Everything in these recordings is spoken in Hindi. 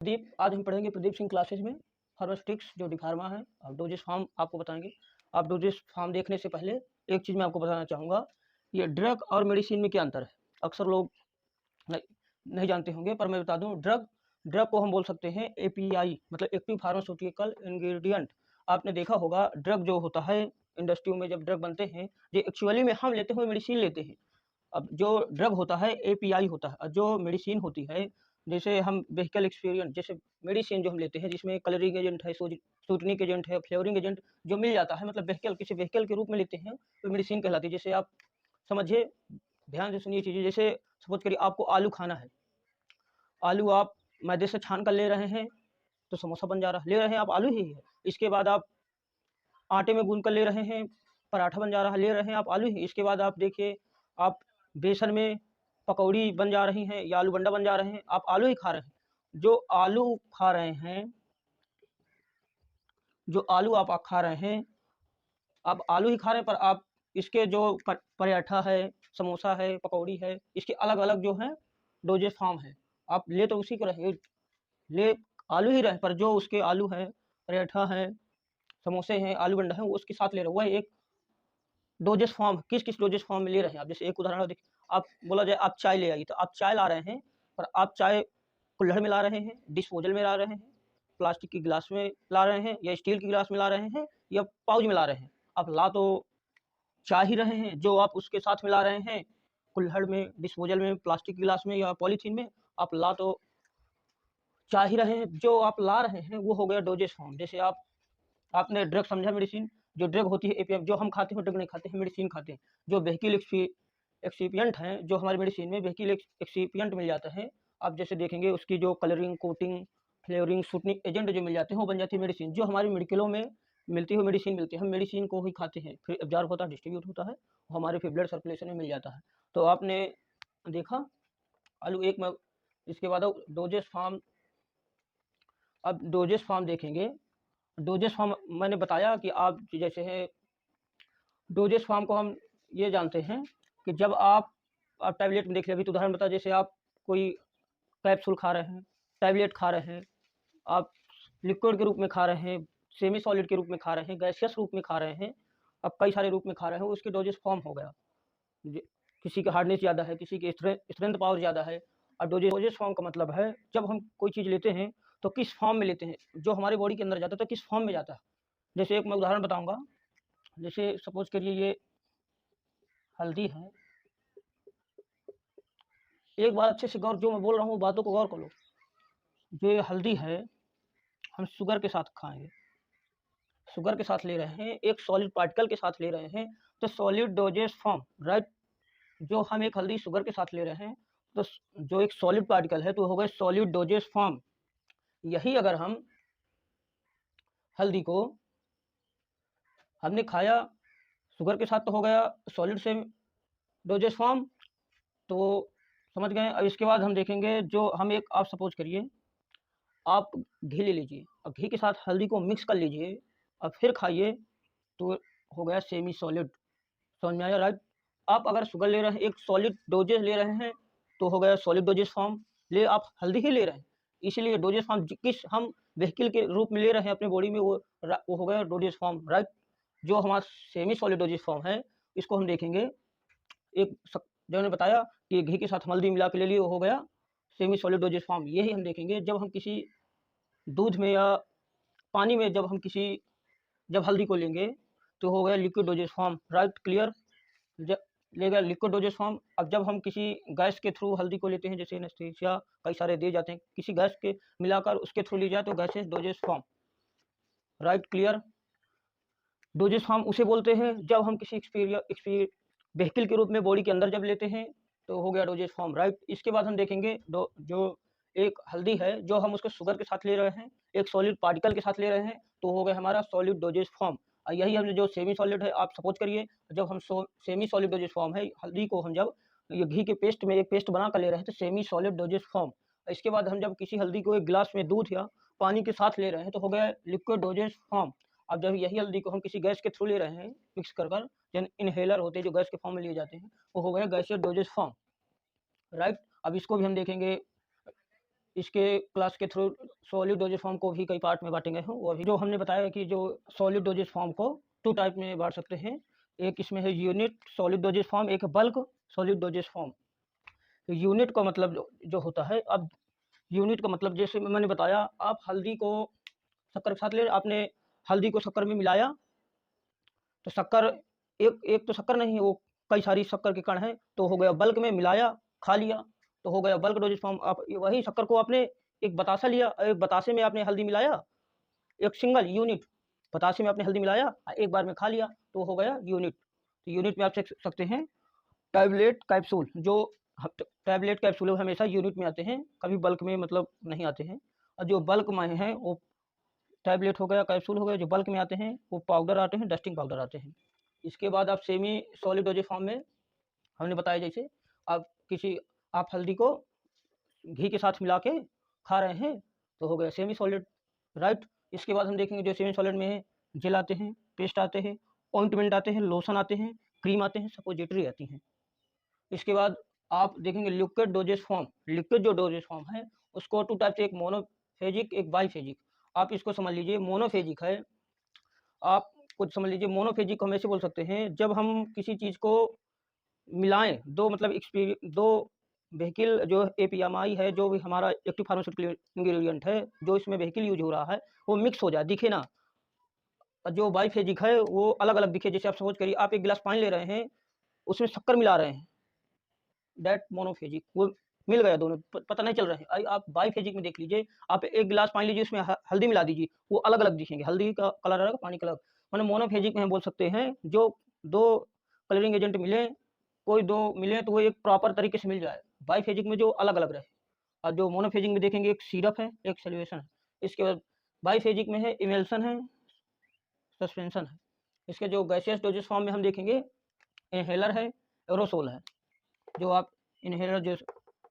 प्रदीप, आज हम पढ़ेंगे प्रदीप सिंह क्लासेस में फार्मास्यूटिक्स जो डिफार्मा है। अब डोजेस फॉर्म आपको बताएंगे। आप डोजेस फॉर्म देखने से पहले एक चीज़ मैं आपको बताना चाहूँगा, ये ड्रग और मेडिसिन में क्या अंतर है। अक्सर लोग नहीं, नहीं जानते होंगे, पर मैं बता दूं। ड्रग ड्रग को हम बोल सकते हैं एपीआई, मतलब एक्टिव फार्मास्यूटिकल इंग्रेडिएंट। आपने देखा होगा ड्रग जो होता है इंडस्ट्री में, जब ड्रग बनते हैं जो एक्चुअली में हम लेते हुए मेडिसिन लेते हैं। अब जो ड्रग होता है एपीआई होता है, और जो मेडिसिन होती है, जैसे हम व्हीकल एक्सपीरियंस, जैसे मेडिसिन जो हम लेते हैं जिसमें कलरिंग एजेंट है, सूटनिक एजेंट है, फ्लेवरिंग एजेंट जो मिल जाता है, मतलब व्हीकल, किसी व्हीकल के रूप में लेते हैं, तो मेडिसिन कहलाती है। जैसे आप समझिए, ध्यान से सुनिए चीज़ें। जैसे सपोज करिए आपको आलू खाना है, आलू आप मैदे से छान कर ले रहे हैं तो समोसा बन जा रहा है, ले रहे हैं आप आलू ही है। इसके बाद आप आटे में गूंद कर ले रहे हैं, पराठा बन जा रहा है, ले रहे हैं आप आलू ही। इसके बाद आप देखिए, आप बेसन में पकौड़ी बन जा रही हैं या आलू बंडा बन जा रहे हैं, आप आलू ही खा रहे हैं। जो आलू खा रहे हैं, जो आलू आप खा रहे हैं, आप आलू ही खा रहे हैं, पर आप इसके जो पराठा है, समोसा है, पकौड़ी है, इसके अलग अलग जो है डोजेस फॉर्म है। आप ले तो उसी को रहे, ले आलू ही रहे, पर जो उसके आलू है, पराठा है, समोसे हैं, आलू बंडा है, वो उसके साथ ले रहे हैं। वह एक डोजेस फॉर्म, किस किस डोजेस फॉर्म में ले रहे हैं आप। जैसे एक उदाहरण देखिए, आप बोला जाए आप चाय ले आइए, तो आप चाय ला रहे हैं, पर आप चाय कुल्हड़ में ला रहे हैं, डिस्पोजल में ला रहे हैं, प्लास्टिक की गिलास में ला रहे हैं, या स्टील की गिलास में ला रहे हैं, या पाउच में ला रहे हैं। आप ला तो चाय ही रहे हैं, जो आप उसके साथ में ला रहे हैं, कुल्हड़ में, डिस्पोजल में, प्लास्टिक की गिलास में या पॉलीथीन में, आप ला तो चाय ही रहे हैं। जो आप ला रहे हैं वो हो गया डोजेस फॉर्म। जैसे आपने ड्रग समझा, मेडिसिन। जो ड्रग होती है एपीएफ, जो हम खाते हैं ड्रग नहीं खाते हैं, मेडिसिन खाते हैं। जो व्हीकल एक्सिपिएंट हैं, जो हमारी मेडिसिन में व्हीकल एक्सिपिएंट मिल जाता है, आप जैसे देखेंगे उसकी जो कलरिंग, कोटिंग, फ्लेवरिंग, सूटनिंग एजेंट जो मिल जाते हैं, वो बन जाती है मेडिसिन। जो हमारी मेडिकलों में मिलती हुई मेडिसिन मिलती है, हम मेडिसिन को ही खाते हैं, फिर एब्जॉर्ब होता है, डिस्ट्रीब्यूट होता है, हमारे फिर ब्लड सर्कुलेशन में मिल जाता है। तो आपने देखा आलू एक में। इसके बाद डोजेस फॉर्म। अब डोजेस फॉर्म देखेंगे। डोजेस फॉर्म मैंने बताया कि आप जैसे है, डोजेस फॉर्म को हम ये जानते हैं कि जब आप टैबलेट में देख लिया, अभी तो उदाहरण बता, जैसे आप कोई कैप्सूल खा रहे हैं, टैबलेट खा रहे हैं, आप लिक्विड के रूप में खा रहे हैं, सेमी सॉलिड के रूप में खा रहे हैं, गैसियस रूप में खा रहे हैं, अब कई सारे रूप में खा रहे हैं, उसके डोजेस फॉर्म हो गया। किसी का हार्डनेस ज़्यादा है, किसी की स्ट्रेंथ पावर ज़्यादा है। और डोजेस फॉर्म का मतलब है जब हम कोई चीज़ लेते हैं तो किस फॉर्म में लेते हैं, जो हमारे बॉडी के अंदर जाता है तो किस फॉर्म में जाता है। जैसे एक मैं उदाहरण बताऊंगा। जैसे सपोज करिए ये हल्दी है। एक बार अच्छे से गौर, जो मैं बोल रहा हूँ बातों को गौर करो। जो ये हल्दी है, हम शुगर के साथ खाएंगे, शुगर के साथ ले रहे हैं, एक सॉलिड पार्टिकल के साथ ले रहे हैं, तो सॉलिड डोजेस फॉर्म, राइट। जो हम एक हल्दी शुगर के साथ ले रहे हैं, तो जो एक सॉलिड पार्टिकल है तो हो गए सॉलिड डोजेस फॉर्म। यही अगर हम हल्दी को हमने खाया शुगर के साथ, तो हो गया सॉलिड से डोजेस फॉर्म। तो समझ गए। अब इसके बाद हम देखेंगे, जो हम एक, आप सपोज करिए आप घी ले लीजिए और घी के साथ हल्दी को मिक्स कर लीजिए और फिर खाइए, तो हो गया सेमी सॉलिड। समझ में आया, राइट। आप अगर शुगर ले रहे हैं, एक सॉलिड डोजेस ले रहे हैं, तो हो गया सॉलिड डोजेस फॉर्म। ले आप हल्दी ही ले रहे हैं, इसीलिए डोजेस फॉर्म किस हम व्हीकल के रूप में ले रहे हैं अपने बॉडी में, वो हो गया डोजेस फॉर्म, राइट। जो हमारा सेमी सॉलिड डोजेस फॉर्म है, इसको हम देखेंगे। एक जो मैंने बताया कि घी के साथ हल्दी मिला के ले लिए, वो हो गया सेमी सॉलिड डोजेस फॉर्म। यही हम देखेंगे जब हम किसी दूध में या पानी में, जब हल्दी को लेंगे, तो हो गया liquid dosage form, right, clear. जब ले गया लिक्विड डोजेस फॉर्म। अब जब हम किसी गैस के थ्रू हल्दी को लेते हैं, जैसे एनेस्थीसिया कई सारे दिए जाते हैं, किसी गैस के मिलाकर उसके थ्रू ली जाए तो gases doses form, right, clear. Doses form उसे बोलते हैं जब हम किसी व्हीकल के रूप में बॉडी के अंदर जब लेते हैं, तो हो गया डोजेस फॉर्म, राइट। इसके बाद हम देखेंगे जो एक हल्दी है, जो हम उसको शुगर के साथ ले रहे हैं, एक सॉलिड पार्टिकल के साथ ले रहे हैं, तो हो गया हमारा सॉलिड डोजेस फॉर्म। और यही हमने जो सेमी सॉलिड है, आप सपोज करिए जब हम सेमी सॉलिड डोजेस फॉर्म है, हल्दी को हम जब ये घी के पेस्ट में एक पेस्ट बना कर ले रहे हैं, तो सेमी सॉलिड डोजेस फॉर्म। इसके बाद हम जब किसी हल्दी को एक गिलास में दूध या पानी के साथ ले रहे हैं, तो हो गया लिक्विड डोजेस फॉर्म। अब जब यही हल्दी को हम किसी गैस के थ्रू ले रहे हैं, मिक्स कर कर, जन इनहेलर होते हैं जो गैस के फॉर्म में लिए जाते हैं, वो हो गया गैसीय डोजेस फॉर्म, राइट। अब इसको भी हम देखेंगे। इसके क्लास के थ्रू सॉलिड डोजेज फॉर्म को भी कई पार्ट में बांटेंगे हैं। वो अभी जो हमने बताया कि जो सॉलिड डोजेज फॉर्म को 2 टाइप में बांट सकते हैं। एक इसमें है यूनिट सॉलिड डोजेज फॉर्म, एक बल्क सॉलिड डोजेज फॉर्म। तो यूनिट का मतलब जो होता है, अब यूनिट का मतलब जैसे मैंने बताया, आप हल्दी को शक्कर के साथ ले, आपने हल्दी को शक्कर में मिलाया, तो शक्कर एक एक तो शक्कर नहीं, वो कई सारी शक्कर के कण हैं, तो हो गया बल्क में मिलाया, खा लिया, तो हो गया बल्क डोजेज फॉर्म। आप वही शक्कर को आपने एक बतासा लिया, एक बतासे में आपने हल्दी मिलाया, एक सिंगल यूनिट बतासे में आपने हल्दी मिलाया, एक बार में खा लिया, तो हो गया यूनिट। तो यूनिट में आप देख सकते हैं टैबलेट कैप्सूल, जो टैबलेट कैप्सूल हमेशा यूनिट में आते हैं, कभी बल्क में मतलब नहीं आते हैं। और जो बल्क में हैं वो टैबलेट हो गया, कैप्सूल हो गया, जो बल्क में आते हैं वो पाउडर आते हैं, डस्टिंग पाउडर आते हैं। इसके बाद आप सेमी सॉलिड डोजेज फॉर्म में हमने बताया, जैसे आप हल्दी को घी के साथ मिला के खा रहे हैं, तो हो गया सेमी सॉलिड, राइट। इसके बाद हम देखेंगे जो सेमी सॉलिड में है, जेल आते हैं, पेस्ट आते हैं, ऑइंटमेंट आते हैं, लोशन आते हैं, क्रीम आते हैं, सपोजिटरी आती हैं। इसके बाद आप देखेंगे लिक्विड डोजेज फॉर्म। लिक्विड जो डोजेज फॉर्म है उसको 2 टाइप से, एक मोनोफेजिक, एक बाईफेजिक। आप इसको समझ लीजिए मोनोफेजिक है, आप कुछ समझ लीजिए मोनोफेजिक हम ऐसे बोल सकते हैं, जब हम किसी चीज़ को मिलाएं, दो मतलब दो व्हीकल जो एपीएमआई है, जो भी हमारा एक्टिव फार्मास्यूटिकल इंग्रेडिएंट है, जो इसमें व्हीकल यूज हो रहा है, वो मिक्स हो जाए, दिखे ना। और जो बाईफेजिक है वो अलग अलग दिखे, जैसे आप सपोज करिए आप एक गिलास पानी ले रहे हैं, उसमें शक्कर मिला रहे हैं, दैट मोनोफेजिक, वो मिल गया दोनों, पता नहीं चल रहा है। आप बाईफेजिक में देख लीजिए, आप एक गिलास पानी लीजिए, उसमें हल्दी मिला दीजिए, वो अलग अलग दिखेंगे, हल्दी का कलर अलग, पानी का अलग। मैंने मोनोफेजिक में हम बोल सकते हैं जो दो कलरिंग एजेंट मिले, कोई दो मिले तो वो एक प्रॉपर तरीके से मिल जाए। बाईफेजिक में जो अलग अलग रहे, और जो मोनोफेजिक में देखेंगे एक सिरप है, एक सोल्यूशन है। इसके बाद बाईफेजिक में है इमल्सन है, सस्पेंशन है। इसके जो गैसियस डोजेस फॉर्म में हम देखेंगे इनहेलर है, एरोसोल है। जो आप इनहेलर जो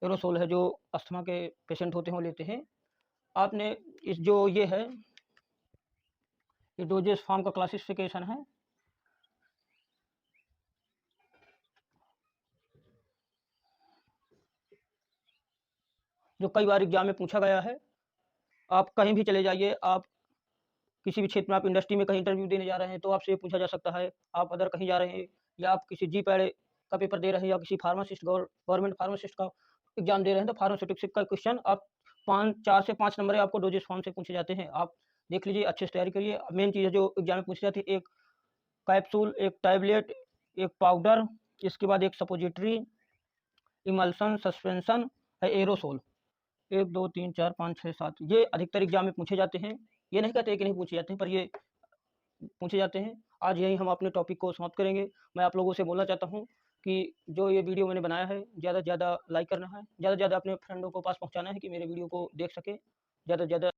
एरोसोल है, जो अस्थमा के पेशेंट होते हैं वो लेते हैं। आपने इस जो ये है, ये डोजेस फॉर्म का क्लासिफिकेशन है। जो कई बार एग्जाम में पूछा गया है। आप कहीं भी चले जाइए, आप किसी भी क्षेत्र में, आप इंडस्ट्री में कहीं इंटरव्यू देने जा रहे हैं तो आपसे पूछा जा सकता है। आप अदर कहीं जा रहे हैं, या आप किसी जी पैड का पेपर दे रहे हैं, या किसी फार्मासिस्ट गवर्नमेंट फार्मासिस्ट का एग्जाम दे रहे हैं, तो फार्मास्यूटिक्स का क्वेश्चन आप 4 से 5 नंबर आपको डोजेस फॉर्म से पूछे जाते हैं। आप देख लीजिए, अच्छे से तैयारी करिए। मेन चीज़ है जो एग्जाम में पूछी जाती है, एक कैप्सूल, एक टैबलेट, एक पाउडर, इसके बाद एक सपोजिटरी, इमल्सन, सस्पेंशन, एरोसोल। 1 2 3 4 5 6 7 ये अधिकतर एग्जाम में पूछे जाते हैं। ये नहीं कहते कि नहीं पूछे जाते हैं, पर ये पूछे जाते हैं। आज यहीं हम अपने टॉपिक को समाप्त करेंगे। मैं आप लोगों से बोलना चाहता हूँ कि जो ये वीडियो मैंने बनाया है, ज़्यादा से ज़्यादा लाइक करना है, ज़्यादा से ज़्यादा अपने फ्रेंडों को पास पहुँचाना है कि मेरे वीडियो को देख सके, ज़्यादा से ज़्यादा